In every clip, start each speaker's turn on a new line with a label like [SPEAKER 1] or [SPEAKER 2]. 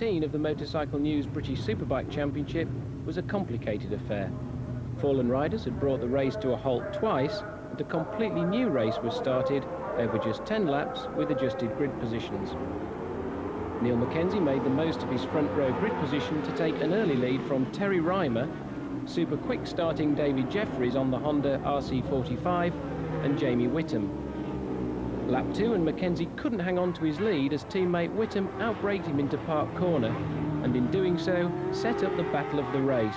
[SPEAKER 1] 15 of the Motorcycle News British Superbike Championship was a complicated affair. Fallen riders had brought the race to a halt twice, and a completely new race was started over just 10 laps with adjusted grid positions. Neil Mackenzie made the most of his front row grid position to take an early lead from Terry Reimer, super quick starting David Jeffries on the Honda RC45, and Jamie Whittam. Lap 2 and Mackenzie couldn't hang on to his lead as teammate Whittam outbraked him into Park Corner, and in doing so set up the battle of the race.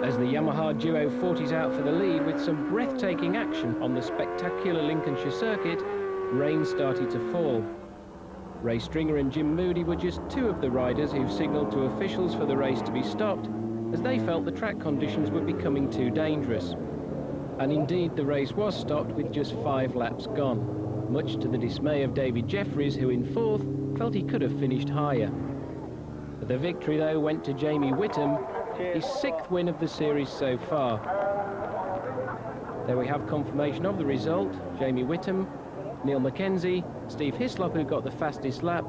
[SPEAKER 1] As the Yamaha duo fought it out for the lead with some breathtaking action on the spectacular Lincolnshire circuit, rain started to fall. Ray Stringer and Jim Moody were just two of the riders who signalled to officials for the race to be stopped, as they felt the track conditions were becoming too dangerous. And indeed the race was stopped with just 5 laps gone, much to the dismay of David Jeffries, who in 4th felt he could have finished higher. The victory though went to Jamie Whittam, his 6th win of the series so far. There we have confirmation of the result: Jamie Whittam, Neil Mackenzie, Steve Hislop who got the fastest lap,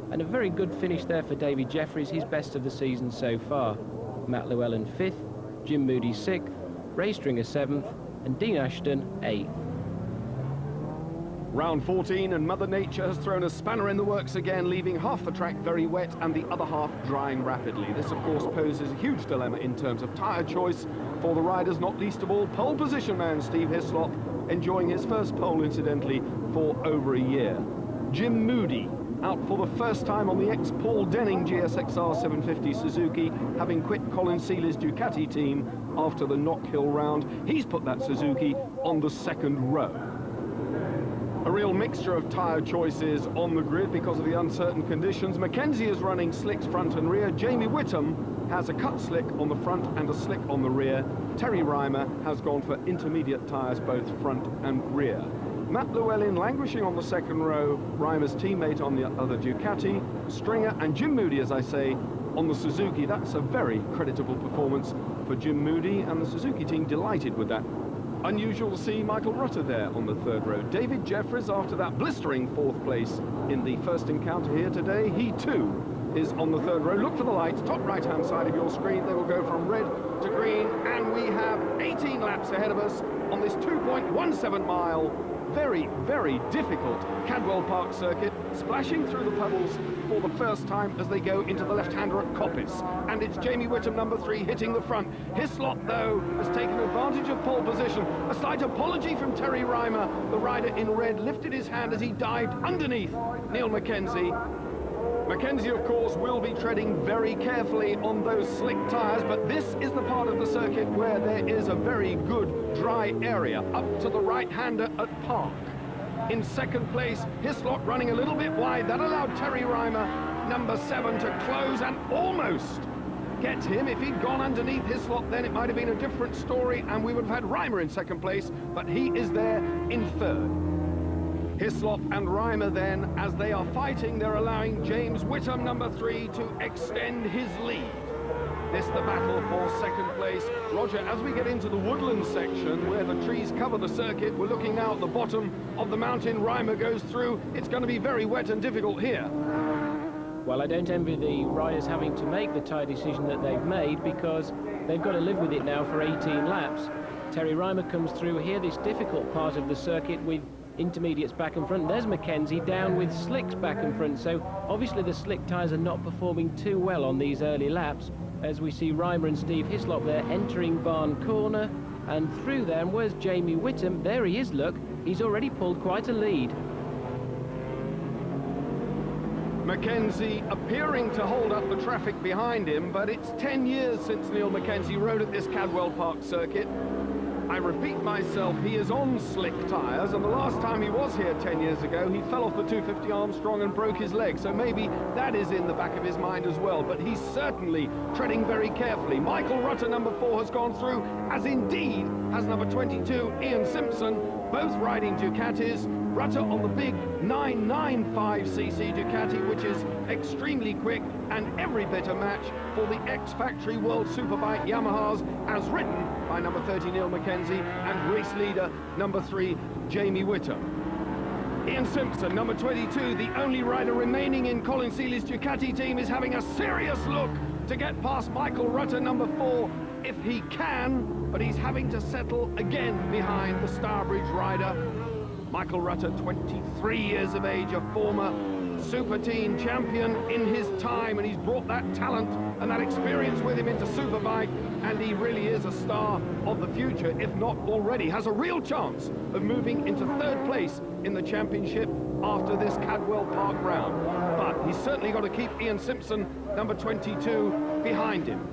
[SPEAKER 1] and a very good finish there for David Jeffries, his best of the season so far. Matt Llewellyn 5th, Jim Moody 6th, Ray Stringer 7th, and Dean Ashton 8th.
[SPEAKER 2] Round 14, and Mother Nature has thrown a spanner in the works again, leaving half the track very wet and the other half drying rapidly. This, of course, poses a huge dilemma in terms of tyre choice for the riders, not least of all pole position man Steve Hislop, enjoying his first pole, incidentally, for over a year. Jim Moody, out for the first time on the ex-Paul Denning GSXR 750 Suzuki, having quit Colin Seeley's Ducati team after the Knock Hill round. He's put that Suzuki on the 2nd row. A real mixture of tyre choices on the grid because of the uncertain conditions. Mackenzie is running slicks front and rear. Jamie Whittam has a cut slick on the front and a slick on the rear. Terry Reimer has gone for intermediate tyres both front and rear. Matt Llewellyn languishing on the 2nd row, Reimer's teammate on the other Ducati. Stringer and Jim Moody, as I say, on the Suzuki. That's a very creditable performance for Jim Moody, and the Suzuki team delighted with that. Unusual to see Michael Rutter there on the 3rd row. David Jeffries, after that blistering 4th place in the first encounter here today, he too is on the 3rd row. Look for the lights, top right-hand side of your screen. They will go from red to green, and we have 18 laps ahead of us on this 2.17 mile, very, very difficult Cadwell Park circuit, splashing through the puddles for the first time as they go into the left-hander at Coppice. And it's Jamie Whittam, number 3, hitting the front. Hislop, though, has taken advantage of pole position. A slight apology from Terry Reimer. The rider in red lifted his hand as he dived underneath Neil Mackenzie. Mackenzie, of course, will be treading very carefully on those slick tyres, but this is the part of the circuit where there is a very good dry area up to the right-hander at Park. In 2nd place, Hislop running a little bit wide. That allowed Terry Reimer, number 7, to close and almost get him. If he'd gone underneath Hislop, then it might have been a different story, and we would have had Reimer in 2nd place, but he is there in 3rd. Hislop and Reimer then, as they are fighting, they're allowing James Whittam, number 3, to extend his lead. This the battle for 2nd place. Roger, as we get into the woodland section where the trees cover the circuit, we're looking now at the bottom of the mountain. Reimer goes through. It's going to be very wet and difficult here.
[SPEAKER 1] Well, I don't envy the riders having to make the tyre decision that they've made, because they've got to live with it now for 18 laps. Terry Reimer comes through here, this difficult part of the circuit, with intermediates back and front. There's Mackenzie down with slicks back and front, so obviously the slick tyres are not performing too well on these early laps, as we see Reimer and Steve Hislop there entering Barn Corner, and through there. And where's Jamie Whittam? There he is, look, he's already pulled quite a lead.
[SPEAKER 2] Mackenzie appearing to hold up the traffic behind him, but it's 10 years since Neil Mackenzie rode at this Cadwell Park circuit. I repeat myself, he is on slick tyres, and the last time he was here 10 years ago, he fell off the 250 Armstrong and broke his leg, so maybe that is in the back of his mind as well, but he's certainly treading very carefully. Michael Rutter, number 4, has gone through, as indeed has number 22, Ian Simpson, both riding Ducatis. Rutter on the big 995cc Ducati, which is extremely quick and every bit a match for the ex-factory World Superbike Yamahas, as ridden by number 30 Neil Mackenzie and race leader number 3 Jamie Whittam. Ian Simpson, number 22, the only rider remaining in Colin Seeley's Ducati team, is having a serious look to get past Michael Rutter, number 4, if he can, but he's having to settle again behind the Stourbridge rider. Michael Rutter, 23 years of age, a former Super Team champion in his time, and he's brought that talent and that experience with him into Superbike, and he really is a star of the future, if not already has a real chance of moving into 3rd place in the championship after this Cadwell Park round. But he's certainly got to keep Ian Simpson, number 22, behind him.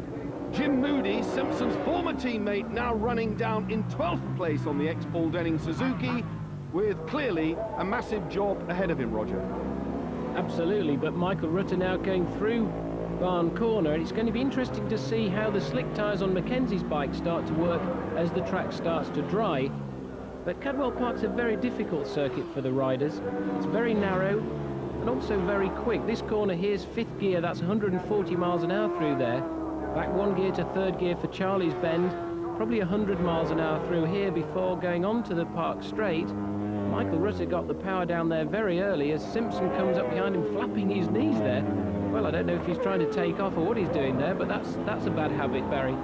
[SPEAKER 2] Jim Moody, Simpson's former teammate, now running down in 12th place on the ex-Paul Denning Suzuki, with clearly a massive job ahead of him, Roger.
[SPEAKER 1] Absolutely, but Michael Rutter now going through Barn Corner, and it's going to be interesting to see how the slick tyres on Mackenzie's bike start to work as the track starts to dry. But Cadwell Park's a very difficult circuit for the riders. It's very narrow and also very quick. This corner here's 5th gear, that's 140 miles an hour through there. Back 1 gear to 3rd gear for Charlie's Bend, probably 100 miles an hour through here before going on to the Park Straight. Michael Rutter got the power down there very early as Simpson comes up behind him flapping his knees there. Well, I don't know if he's trying to take off or what he's doing there, but that's a bad habit, Barry.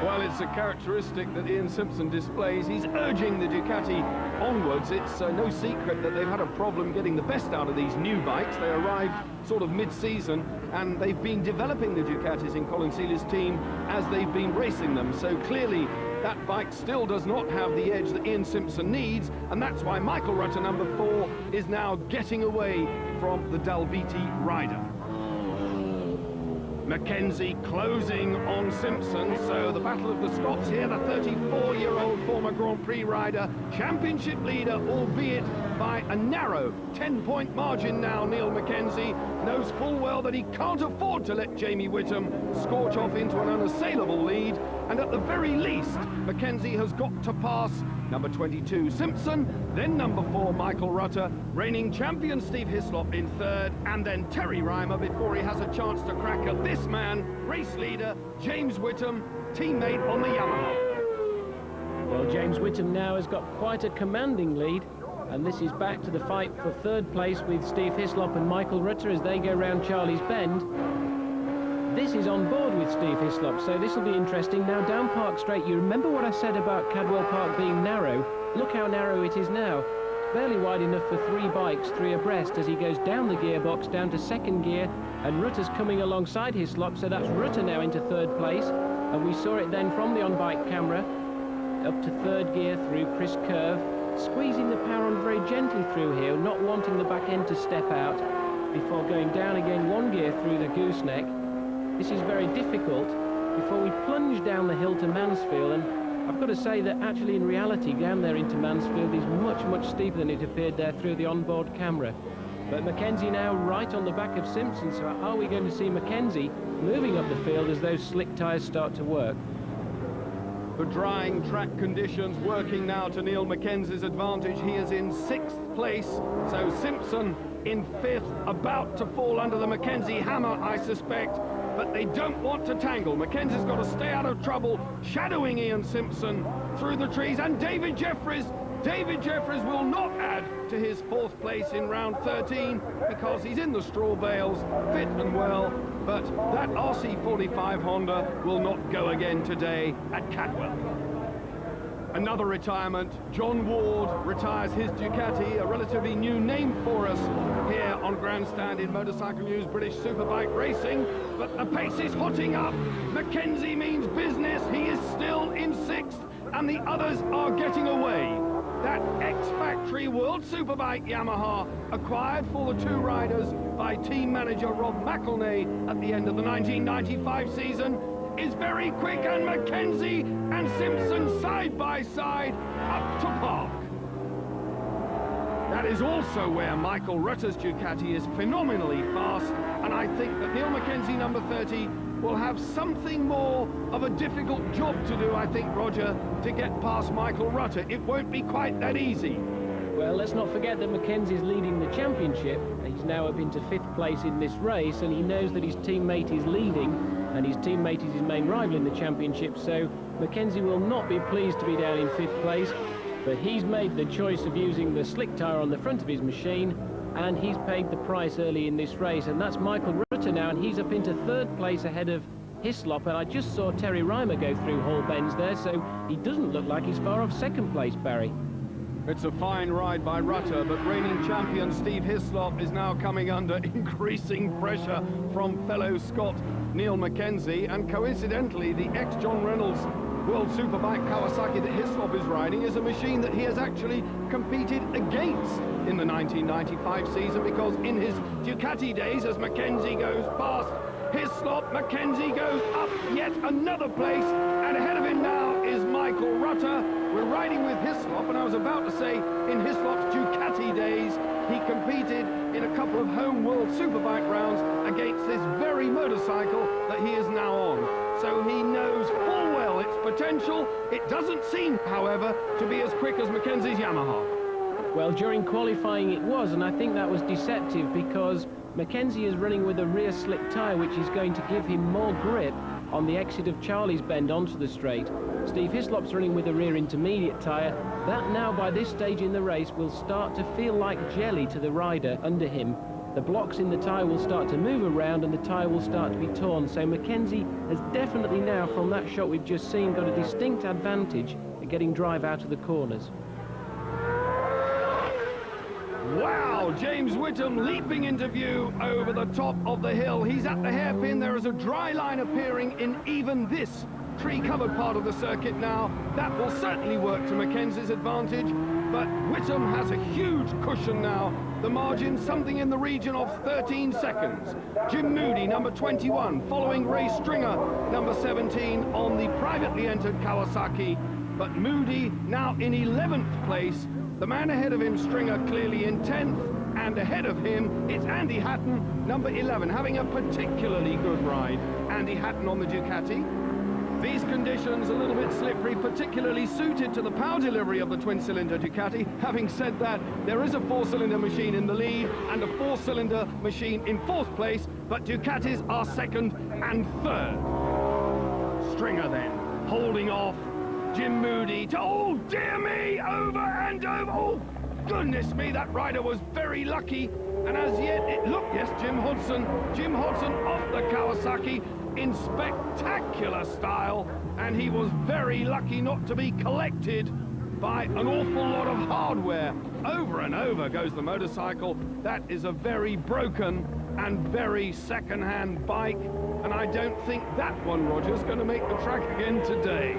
[SPEAKER 2] Well, it's a characteristic that Ian Simpson displays. He's urging the Ducati onwards. It's no secret that they've had a problem getting the best out of these new bikes. They arrived sort of mid-season, and they've been developing the Ducatis in Colin Seeley's team as they've been racing them. So clearly, that bike still does not have the edge that Ian Simpson needs, and that's why Michael Rutter, number 4, is now getting away from the Dalviti rider. Mackenzie closing on Simpson, so the battle of the Scots here. The 34-year-old former Grand Prix rider, championship leader, albeit by a narrow 10-point margin now. Neil Mackenzie knows full well that he can't afford to let Jamie Whittam scorch off into an unassailable lead, and at the very least, Mackenzie has got to pass number 22 Simpson, then number 4 Michael Rutter, reigning champion Steve Hislop in 3rd, and then Terry Reimer before he has a chance to crack at this man, race leader James Whittam, teammate on the Yamaha.
[SPEAKER 1] Well, James Whittam now has got quite a commanding lead, and this is back to the fight for 3rd place with Steve Hislop and Michael Rutter as they go round Charlie's Bend. This is on board with Steve Hislop, so this will be interesting. Now down Park Straight, you remember what I said about Cadwell Park being narrow? Look how narrow it is now. Barely wide enough for 3 bikes, 3 abreast, as he goes down the gearbox, down to 2nd gear, and Rutter's coming alongside Hislop, so that's Rutter now into 3rd place. And we saw it then from the on-bike camera, up to 3rd gear through Chris Curve, squeezing the power on very gently through here, not wanting the back end to step out, before going down again 1 gear through the gooseneck. This is very difficult before we plunge down the hill to Mansfield, and I've got to say that actually in reality down there into Mansfield is much, much steeper than it appeared there through the onboard camera. But Mackenzie now right on the back of Simpson, so are we going to see Mackenzie moving up the field as those slick tyres start to work?
[SPEAKER 2] The drying track conditions working now to Neil Mackenzie's advantage. He is in 6th place, so Simpson in 5th, about to fall under the Mackenzie hammer, I suspect, but they don't want to tangle. Mackenzie's got to stay out of trouble, shadowing Ian Simpson through the trees, and David Jeffries will not add to his 4th place in round 13 because he's in the straw bales, fit and well, but that RC45 Honda will not go again today at Cadwell. Another retirement. John Ward retires his Ducati, a relatively new name for us here on Grandstand in Motorcycle News British Superbike Racing, but the pace is hotting up. Mackenzie means business. He is still in 6th, and the others are getting away. That ex-factory World Superbike Yamaha, acquired for the 2 riders by team manager Rob McElnay at the end of the 1995 season, is very quick, and Mackenzie and Simpson side by side up to Park. That is also where Michael Rutter's Ducati is phenomenally fast, and I think that Neil Mackenzie, number 30, will have something more of a difficult job to do, I think, Roger, to get past Michael Rutter. It won't be quite that easy.
[SPEAKER 1] Well, let's not forget that Mackenzie's leading the championship. He's now up into 5th place in this race, and he knows that his teammate is leading, and his teammate is his main rival in the championship, so Mackenzie will not be pleased to be down in 5th place. But he's made the choice of using the slick tyre on the front of his machine, and he's paid the price early in this race, and that's Michael Rutter now, and he's up into third place ahead of Hislop, and I just saw Terry Reimer go through Hall Bends there, so he doesn't look like he's far off second place, Barry.
[SPEAKER 2] It's a fine ride by Rutter, but reigning champion Steve Hislop is now coming under increasing pressure from fellow Scot Neil Mackenzie, and coincidentally the ex-John Reynolds World Superbike Kawasaki that Hislop is riding is a machine that he has actually competed against in the 1995 season, because in his Ducati days, as Mackenzie goes past Hislop, Mackenzie goes up yet another place, and ahead of him now is Michael Rutter. We're riding with Hislop, and I was about to say, in Hislop's Ducati days, he competed in a couple of home World Superbike rounds against this very motorcycle that he is now on. So he knows full well its potential. It doesn't seem, however, to be as quick as Mackenzie's Yamaha.
[SPEAKER 1] Well, during qualifying it was, and I think that was deceptive, because Mackenzie is running with a rear slick tyre, which is going to give him more grip on the exit of Charlie's Bend onto the straight. Steve Hislop's running with a rear intermediate tyre. That now, by this stage in the race, will start to feel like jelly to the rider under him. The blocks in the tyre will start to move around and the tyre will start to be torn. So Mackenzie has definitely now, from that shot we've just seen, got a distinct advantage at getting drive out of the corners.
[SPEAKER 2] Wow, James Whittam leaping into view over the top of the hill. He's at the hairpin. There is a dry line appearing in even this tree-covered part of the circuit now. That will certainly work to Mackenzie's advantage, but Whittam has a huge cushion now. The margin, something in the region of 13 seconds. Jim Moody, number 21, following Ray Stringer, number 17, on the privately entered Kawasaki. But Moody now in 11th place. The man ahead of him, Stringer, clearly in 10th, and ahead of him, it's Andy Hatton, number 11, having a particularly good ride. Andy Hatton on the Ducati. These conditions a little bit slippery, particularly suited to the power delivery of the twin-cylinder Ducati. Having said that, there is a four-cylinder machine in the lead and a four-cylinder machine in fourth place, but Ducatis are second and third. Stringer then, holding off Jim Moody to, oh dear me, over and over. Oh goodness me, that rider was very lucky, and as yet it looked, yes, Jim Hodson off the Kawasaki in spectacular style, and he was very lucky not to be collected by an awful lot of hardware. Over and over goes the motorcycle. That is a very broken and very second-hand bike, and I don't think that one, Roger, is going to make the track again today.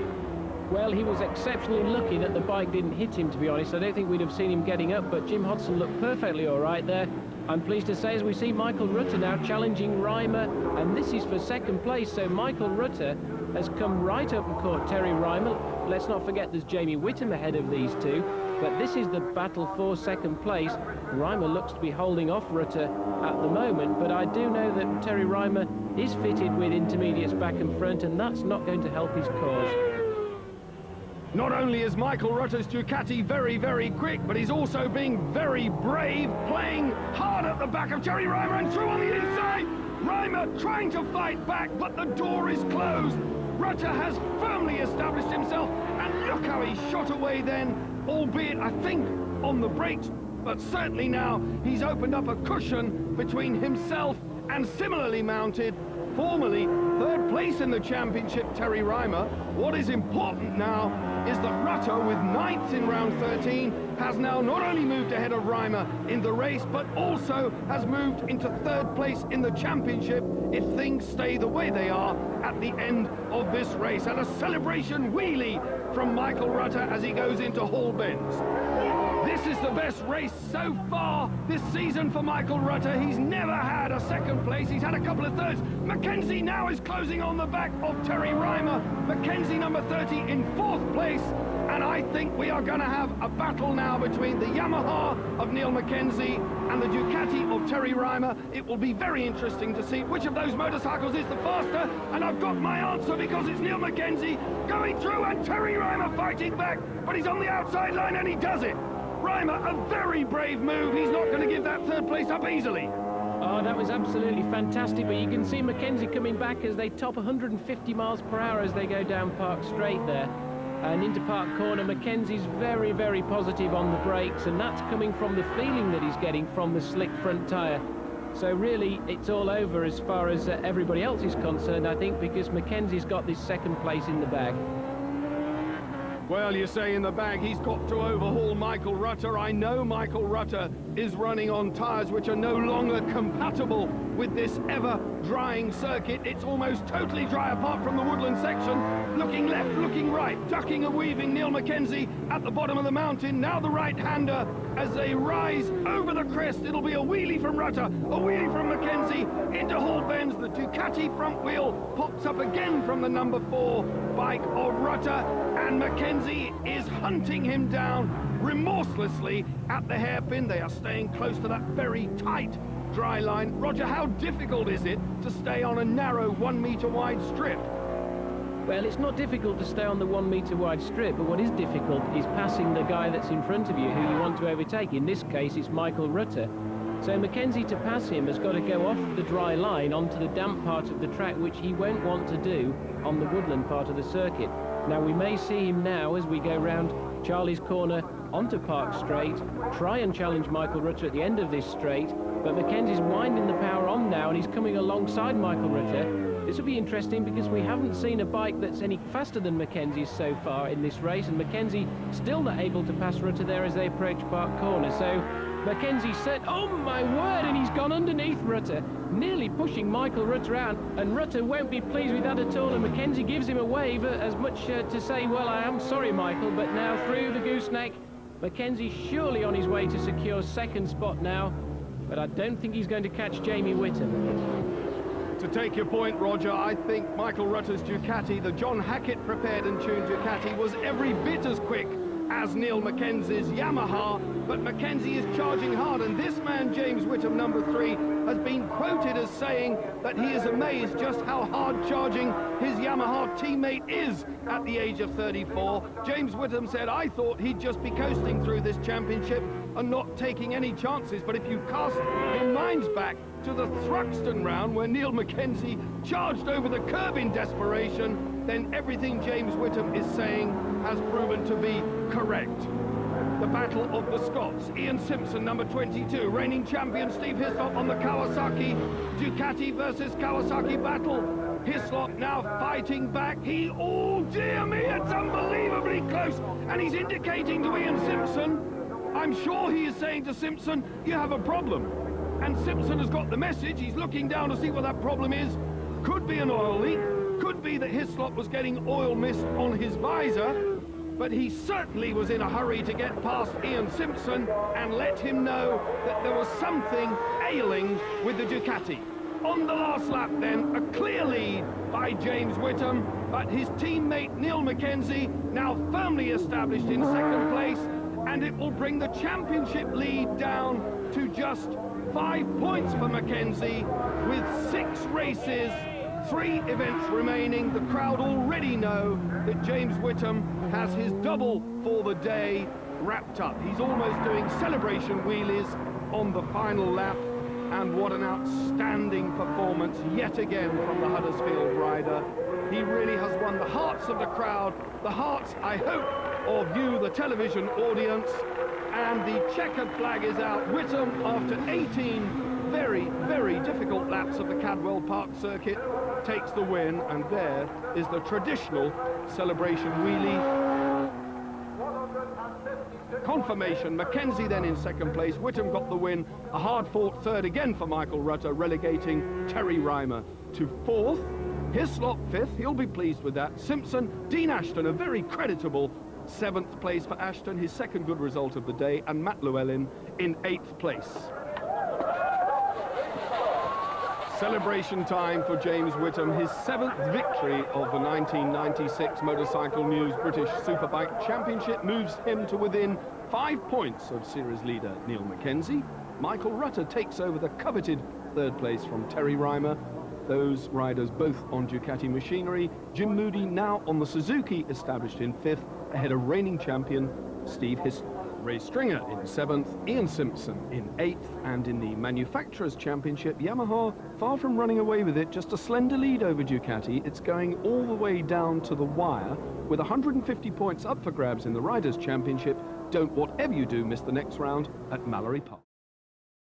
[SPEAKER 1] Well, he was exceptionally lucky that the bike didn't hit him, to be honest. I don't think we'd have seen him getting up, but Jim Hodson looked perfectly all right there. I'm pleased to say, as we see Michael Rutter now challenging Reimer, and this is for second place, so Michael Rutter has come right up and caught Terry Reimer. Let's not forget there's Jamie Whittam ahead of these two, but this is the battle for second place. Reimer looks to be holding off Rutter at the moment, but I do know that Terry Reimer is fitted with intermediates back and front, and that's not going to help his cause.
[SPEAKER 2] Not only is Michael Rutter's Ducati very, very quick, but he's also being very brave, playing hard at the back of Terry Reimer and through on the inside. Reimer trying to fight back, but the door is closed. Rutter has firmly established himself, and look how he shot away then, albeit, I think, on the brakes, but certainly now he's opened up a cushion between himself and similarly mounted, formerly third place in the championship, Terry Reimer. What is important now is that Rutter, with 9th in round 13, has now not only moved ahead of Reimer in the race, but also has moved into third place in the championship if things stay the way they are at the end of this race. And a celebration wheelie from Michael Rutter as he goes into Hall Bends. This is the best race so far this season for Michael Rutter. He's never had a second place. He's had a couple of thirds. Mackenzie now is closing on the back of Terry Reimer. Mackenzie, number 30, in fourth place. And I think we are going to have a battle now between the Yamaha of Neil Mackenzie and the Ducati of Terry Reimer. It will be very interesting to see which of those motorcycles is the faster. And I've got my answer, because it's Neil Mackenzie going through and Terry Reimer fighting back. But he's on the outside line and he does it. Reimer, a very brave move. He's not going to give that third place up easily.
[SPEAKER 1] Oh, that was absolutely fantastic, but you can see Mackenzie coming back as they top 150 miles per hour as they go down Park Straight there. And into Park Corner, Mackenzie's very, very positive on the brakes, and that's coming from the feeling that he's getting from the slick front tyre. So really, it's all over as far as everybody else is concerned, I think, because Mackenzie's got this second place in the bag.
[SPEAKER 2] Well, you say in the bag, he's got to overhaul Michael Rutter. I know Michael Rutter is running on tyres which are no longer compatible with this ever-drying circuit. It's almost totally dry apart from the woodland section. Looking left, looking right, ducking and weaving Neil Mackenzie at the bottom of the mountain. Now the right-hander as they rise over the crest. It'll be a wheelie from Rutter, a wheelie from Mackenzie into Hall Bends. The Ducati front wheel pops up again from the number 4 bike of Rutter, and Mackenzie is hunting him down remorselessly at the hairpin. They are staying close to that very tight dry line. Roger, how difficult is it to stay on a narrow 1 metre wide strip?
[SPEAKER 1] Well, it's not difficult to stay on the 1 metre wide strip, but what is difficult is passing the guy that's in front of you who you want to overtake. In this case, it's Michael Rutter. So Mackenzie, to pass him, has got to go off the dry line onto the damp part of the track, which he won't want to do on the woodland part of the circuit. Now, we may see him now as we go round Charlie's Corner onto Park Straight, try and challenge Michael Rutter at the end of this straight, but Mackenzie's winding the power on now, and he's coming alongside Michael Rutter. This will be interesting because we haven't seen a bike that's any faster than Mackenzie's so far in this race, and Mackenzie still not able to pass Rutter there as they approach Park Corner. So Mackenzie said, oh my word, and he's gone underneath Rutter, nearly pushing Michael Rutter out, and Rutter won't be pleased with that at all, and Mackenzie gives him a wave as much to say, well, I am sorry, Michael, but now through the gooseneck, Mackenzie surely on his way to secure second spot now, but I don't think he's going to catch Jamie Whittam.
[SPEAKER 2] To take your point, Roger, I think Michael Rutter's Ducati, the John Hackett prepared and tuned Ducati, was every bit as quick as Neil Mackenzie's Yamaha, but Mackenzie is charging hard, and this man, James Whittam, number 3, has been quoted as saying that he is amazed just how hard charging his Yamaha teammate is at the age of 34. James Whittam said, I thought he'd just be coasting through this championship and not taking any chances, but if you cast your minds back to the Thruxton round where Neil Mackenzie charged over the curb in desperation, then everything James Whittam is saying has proven to be correct. The battle of the Scots. Ian Simpson, number 22, reigning champion Steve Hislop on the Kawasaki. Ducati versus Kawasaki battle. Hislop now fighting back. Oh dear me, it's unbelievably close. And he's indicating to Ian Simpson, I'm sure he is saying to Simpson, you have a problem. And Simpson has got the message. He's looking down to see what that problem is. Could be an oil leak. Could be that Hislop was getting oil mist on his visor, but he certainly was in a hurry to get past Ian Simpson and let him know that there was something ailing with the Ducati. On the last lap then, a clear lead by James Whittam, but his teammate Neil Mackenzie now firmly established in second place, and it will bring the championship lead down to just 5 points for Mackenzie with 6 races, 3 events remaining. The crowd already know that James Whittam has his double for the day wrapped up. He's almost doing celebration wheelies on the final lap, and what an outstanding performance yet again from the Huddersfield rider. He really has won the hearts of the crowd, the hearts, I hope, of you, the television audience, and the checkered flag is out. Whittam, after 18 very, very difficult laps of the Cadwell Park circuit, takes the win, and there is the traditional celebration wheelie. Confirmation, Mackenzie then in second place, Whittam got the win, a hard-fought third again for Michael Rutter, relegating Terry Reimer to 4th. Hislop 5th, he'll be pleased with that. Simpson, Dean Ashton, a very creditable 7th place for Ashton, his second good result of the day, and Matt Llewellyn in 8th place. Celebration time for James Whittam, his 7th victory of the 1996 Motorcycle News British Superbike Championship moves him to within 5 points of series leader Neil Mackenzie. Michael Rutter takes over the coveted 3rd place from Terry Reimer. Those riders both on Ducati machinery. Jim Moody now on the Suzuki, established in 5th, ahead of reigning champion Steve Hislop. Ray Stringer in 7th, Ian Simpson in 8th, and in the Manufacturers' Championship, Yamaha, far from running away with it, just a slender lead over Ducati. It's going all the way down to the wire, with 150 points up for grabs in the Riders' Championship. Don't, whatever you do, miss the next round at Mallory Park.